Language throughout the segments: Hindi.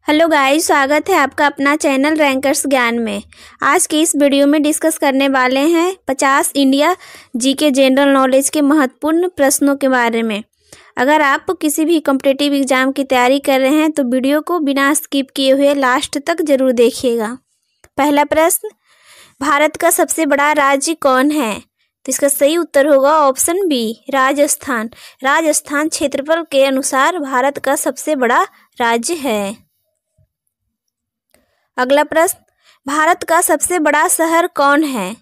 हेलो गाइस, स्वागत है आपका अपना चैनल रैंकर्स ज्ञान में। आज की इस वीडियो में डिस्कस करने वाले हैं 50 इंडिया जीके जनरल नॉलेज के महत्वपूर्ण प्रश्नों के बारे में। अगर आप किसी भी कॉम्पिटिटिव एग्जाम की तैयारी कर रहे हैं तो वीडियो को बिना स्किप किए हुए लास्ट तक जरूर देखिएगा। पहला प्रश्न, भारत का सबसे बड़ा राज्य कौन है? तो इसका सही उत्तर होगा ऑप्शन बी, राजस्थान। राजस्थान क्षेत्रफल के अनुसार भारत का सबसे बड़ा राज्य है। अगला प्रश्न, भारत का सबसे बड़ा शहर कौन है?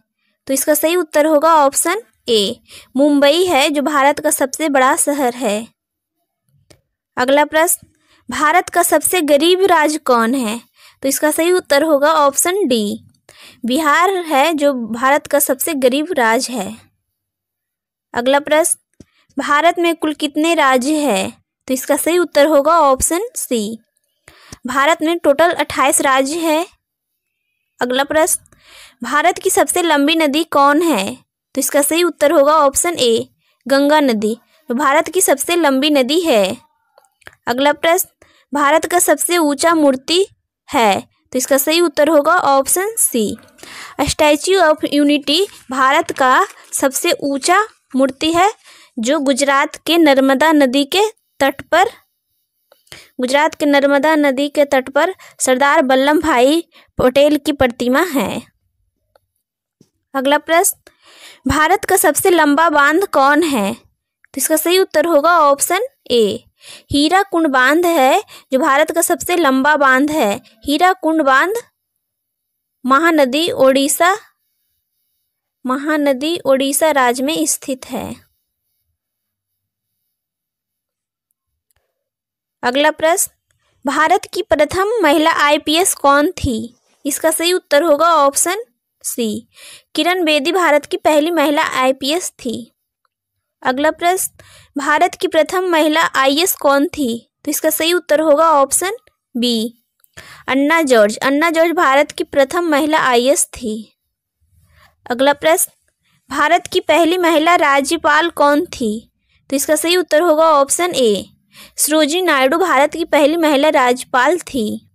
तो इसका सही उत्तर होगा ऑप्शन ए, मुंबई है जो भारत का सबसे बड़ा शहर है। अगला प्रश्न, भारत का सबसे गरीब राज्य कौन है? तो इसका सही उत्तर होगा ऑप्शन डी, बिहार है जो भारत का सबसे गरीब राज्य है। अगला प्रश्न, भारत में कुल कितने राज्य हैं? तो इसका सही उत्तर होगा ऑप्शन सी, भारत में टोटल 28 राज्य है। अगला प्रश्न, भारत की सबसे लंबी नदी कौन है? तो इसका सही उत्तर होगा ऑप्शन ए, गंगा नदी, जो भारत की सबसे लंबी नदी है। अगला प्रश्न, भारत का सबसे ऊंचा मूर्ति है? तो इसका सही उत्तर होगा option C, Statue of Unity Bharat का सबसे ऊंचा मूर्ति है जो गुजरात के नर्मदा नदी के तट पर सरदार वल्लभ भाई पटेल की प्रतिमा है। अगला प्रश्न, भारत का सबसे लंबा बांध कौन है? तो इसका सही उत्तर होगा ऑप्शन ए, हीराकुंड बांध है जो भारत का सबसे लंबा बांध है। हीराकुंड बांध महानदी ओडिशा राज्य में स्थित है। अगला प्रश्न, भारत की प्रथम महिला आईपीएस कौन थी? इसका सही उत्तर होगा ऑप्शन सी, किरण बेदी भारत की पहली महिला आईपीएस थी। अगला प्रश्न, भारत की प्रथम महिला आईएएस कौन थी? तो इसका सही उत्तर होगा ऑप्शन बी, अन्ना जॉर्ज भारत की प्रथम महिला आईएएस थी। अगला प्रश्न, भारत की पहली महिला राज्यपाल कौन थी? तो इसका सही उत्तर होगा ऑप्शन ए, सरोजिनी नायडू भारत की पहली महिला राज्यपाल थी।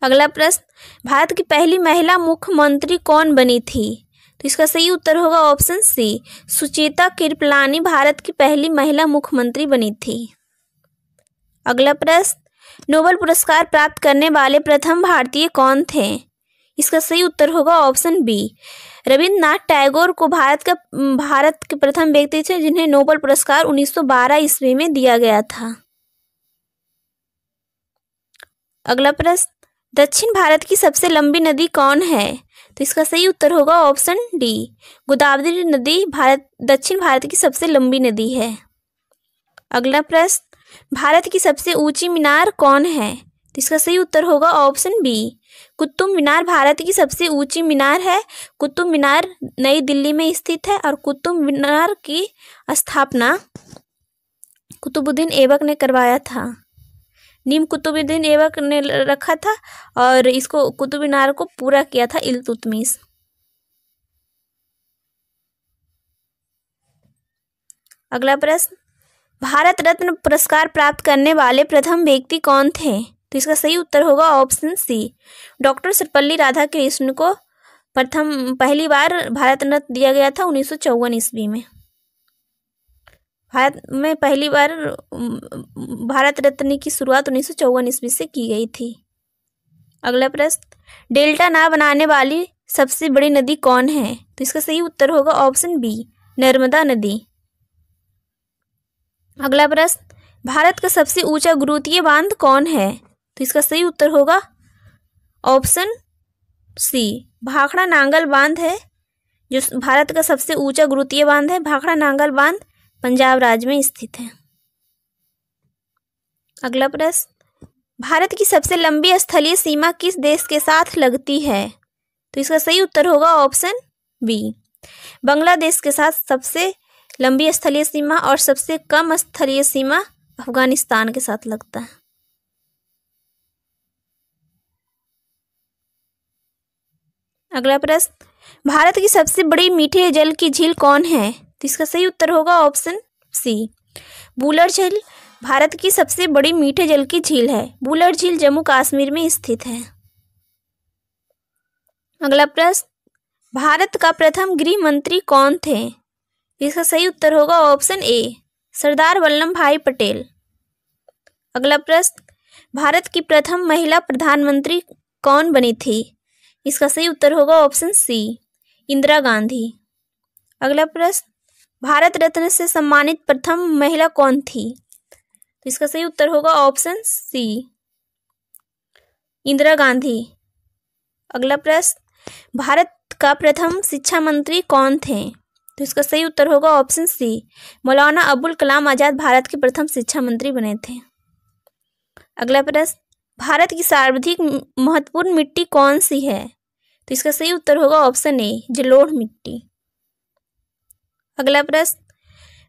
अगला प्रश्न, भारत की पहली महिला मुख्यमंत्री कौन बनी थी? तो इसका सही उत्तर होगा ऑप्शन सी, सुचेता कृपलानी भारत की पहली महिला मुख्यमंत्री बनी थी। अगला प्रश्न, नोबेल पुरस्कार प्राप्त करने वाले प्रथम भारतीय कौन थे? इसका सही उत्तर होगा ऑप्शन बी, रविंद्रनाथ टैगोर को भारत के प्रथम व्यक्ति थे जिन्हें नोबेल पुरस्कार 1912 ईस्वी में दिया गया था। अगला प्रश्न, दक्षिण भारत की सबसे लंबी नदी कौन है? तो इसका सही उत्तर होगा ऑप्शन डी, गोदावरी नदी दक्षिण भारत की सबसे लंबी नदी है। अगला प्रश्न, भारत की सबसे ऊंची मीनार कौन है? तो इसका सही उत्तर होगा ऑप्शन बी, कुतुब मीनार भारत की सबसे ऊंची मीनार है। कुतुब मीनार नई दिल्ली में स्थित है और कुतुब मीनार की स्थापना कुतुबुद्दीन ऐबक ने करवाया था। नीम कुतुबुद्दीन ऐबक ने रखा था और इसको कुतुब मीनार को पूरा किया था इल्तुतमिश। अगला प्रश्न, भारत रत्न पुरस्कार प्राप्त करने वाले प्रथम व्यक्ति कौन थे? तो इसका सही उत्तर होगा option C, doctor Sarvepalli Radhakrishnan को पहली बार भारत रत्न दिया गया था 1954 ईस्वी में। भारत में पहली बार भारत रत्न की शुरुआत 1954 ईस्वी से की गई थी। अगला प्रश्न, डेल्टा नाव बनाने वाली सबसे बड़ी नदी कौन है? तो इसका सही उत्तर होगा ऑप्शन बी, नर्मदा नदी। अगला प्रश्न, भारत का सबसे ऊंचा गुरुत्वीय बांध कौन है? तो इसका सही उत्तर होगा ऑप्शन सी, भाखड़ा नांगल बांध है जो भारत का सबसे ऊंचा गुरुत्वीय बांध है। भाखड़ा नांगल बांध पंजाब राज्य में स्थित है। अगला प्रश्न, भारत की सबसे लंबी स्थलीय सीमा किस देश के साथ लगती है? तो इसका सही उत्तर होगा ऑप्शन बी, बांग्लादेश के साथ सबसे लंबी स्थलीय सीमा और सबसे कम स्थलीय सीमा अफगानिस्तान के साथ लगता है। अगला प्रश्न, भारत की सबसे बड़ी मीठे जल की झील कौन है? तो इसका सही उत्तर होगा ऑप्शन सी, बुलर झील भारत की सबसे बड़ी मीठे जल की झील है? बुलर झील जम्मू कश्मीर में स्थित है। अगला प्रश्न, भारत का प्रथम गृह मंत्री कौन थे? इसका सही उत्तर होगा ऑप्शन ए, सरदार वल्लभ भाई पटेल। अगला प्रश्न, भारत की प्रथम महिला प्रधानमंत्री कौन बनी थी? इसका सही उत्तर होगा ऑप्शन सी, इंदिरा गांधी। अगला प्रश्न, भारत रत्न से सम्मानित प्रथम महिला कौन थी? तो इसका सही उत्तर होगा ऑप्शन सी, इंदिरा गांधी। अगला प्रश्न, भारत का प्रथम शिक्षा मंत्री कौन थे? तो इसका सही उत्तर होगा ऑप्शन सी, मौलाना अबुल कलाम आजाद भारत के प्रथम शिक्षा मंत्री बने थे। अगला प्रश्न, भारत की सर्वाधिक महत्वपूर्ण मिट्टी कौन सी है? तो इसका सही उत्तर होगा ऑप्शन ए, जलोढ़ मिट्टी। अगला प्रश्न,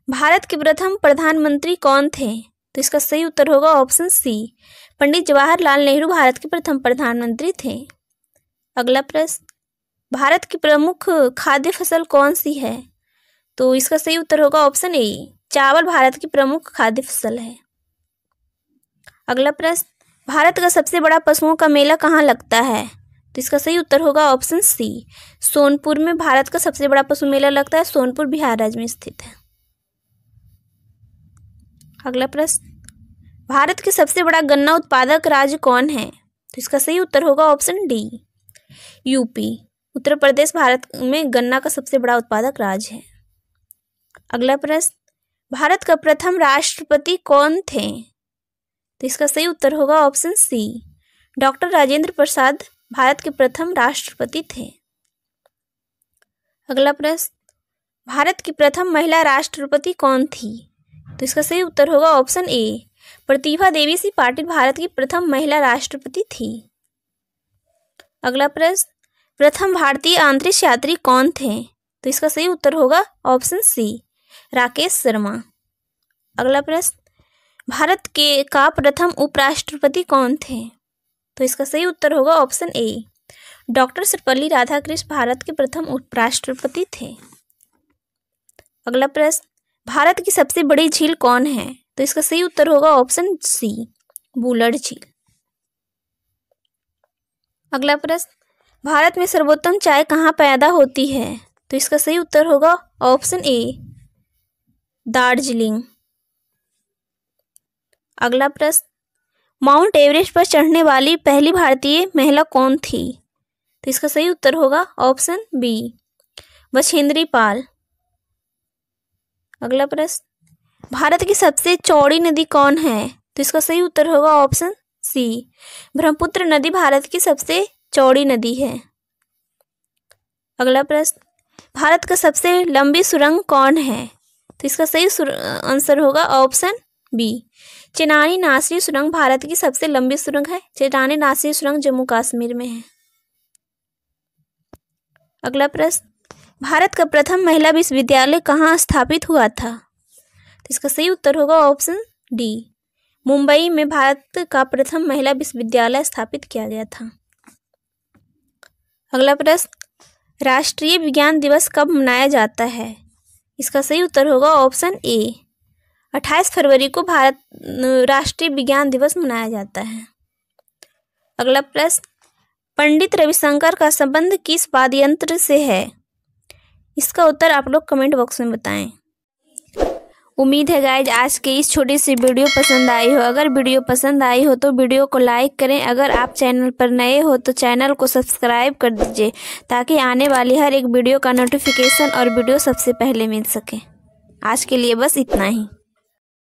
भारत के प्रथम प्रधानमंत्री कौन थे? तो इसका सही उत्तर होगा ऑप्शन सी, पंडित जवाहरलाल नेहरू भारत के प्रथम प्रधानमंत्री थे। अगला प्रश्न, भारत की प्रमुख खाद्य फसल कौन सी है? तो इसका सही उत्तर होगा ऑप्शन ए, चावल भारत की प्रमुख खाद्य फसल है। अगला प्रश्न, भारत का सबसे बड़ा पशुओं का मेला कहाँ लगता है? तो इसका सही उत्तर होगा ऑप्शन सी, सोनपुर में भारत का सबसे बड़ा पशु मेला लगता है। सोनपुर बिहार राज्य में स्थित है। अगला प्रश्न, भारत के सबसे बड़ा गन्ना उत्पादक राज्य कौन है? तो इसका सही उत्तर होगा option D, UP. Uttar Pradesh Bharat में गन्ना का सबसे बड़ा उत्पादक राज्य है। अगला प्रश्न, भारत का प्रथम राष्ट्रपति कौन थे? तो इसका सही उत्तर होगा option C, doctor Rajendra Prasad Bharat के प्रथम राष्ट्रपति थे। अगला प्रश्न, भारत की प्रथम महिला राष्ट्रपति कौन थी? तो इसका सही उत्तर होगा ऑप्शन ए, प्रतिभा देवी सिंह पाटिल भारत की प्रथम महिला राष्ट्रपति थी। अगला प्रश्न, प्रथम भारतीय अंतरिक्ष यात्री कौन थे? तो इसका सही उत्तर होगा ऑप्शन सी, राकेश शर्मा। अगला प्रश्न, भारत का प्रथम उपराष्ट्रपति कौन थे? तो इसका सही उत्तर होगा option A, doctor Sarvepalli Radhakrishna Bharat के प्रथम उपराष्ट्रपति थे। अगला प्रश्न, भारत की सबसे बड़ी झील कौन है? तो इसका सही उत्तर होगा ऑप्शन सी, बुलर झील। अगला प्रश्न, भारत में सर्वोत्तम चाय कहाँ पैदा होती है? तो इसका सही उत्तर होगा ऑप्शन ए, दार्जिलिंग। अगला प्रश्न, माउंट एवरेस्ट पर चढ़ने वाली पहली भारतीय महिला कौन थी? तो इसका सही उत्तर होगा ऑप्शन बी, बछेंद्री पाल। अगला प्रश्न, भारत की सबसे चौड़ी नदी कौन है? तो इसका सही उत्तर होगा ऑप्शन सी, ब्रह्मपुत्र नदी भारत की सबसे चौड़ी नदी है। अगला प्रश्न, भारत का सबसे लंबी सुरंग कौन है? तो इसका सही आंसर होगा ऑप्शन बी, चेनानी नासरी सुरंग भारत की सबसे लंबी सुरंग है। चेनानी नासरी सुरंग जम्मू कश्मीर में है। अगला प्रश्न, भारत का प्रथम महिला विश्वविद्यालय कहाँ स्थापित हुआ था? तो इसका सही उत्तर होगा ऑप्शन डी, मुंबई में भारत का प्रथम महिला विश्वविद्यालय स्थापित किया गया था। अगला प्रश्न, राष्ट्रीय विज्ञान दिवस कब मनाया जाता है? इसका सही उत्तर होगा ऑप्शन ए, 28 फरवरी को भारत राष्ट्रीय विज्ञान दिवस मनाया जाता है। अगला प्रश्न, पंडित रविशंकर का संबंध किस वाद्य यंत्र से है? इसका उत्तर आप लोग कमेंट बॉक्स में बताएं। उम्मीद है गाइज आज के इस छोटी सी वीडियो पसंद आई हो। अगर वीडियो पसंद आई हो तो वीडियो को लाइक करें। अगर आप चैनल पर नए हो तो चैनल को सब्सक्राइब कर दीजिए ताकि आने वाली हर एक वीडियो का नोटिफिकेशन और वीडियो सबसे पहले मिल सके। आज के लिए बस इतना ही।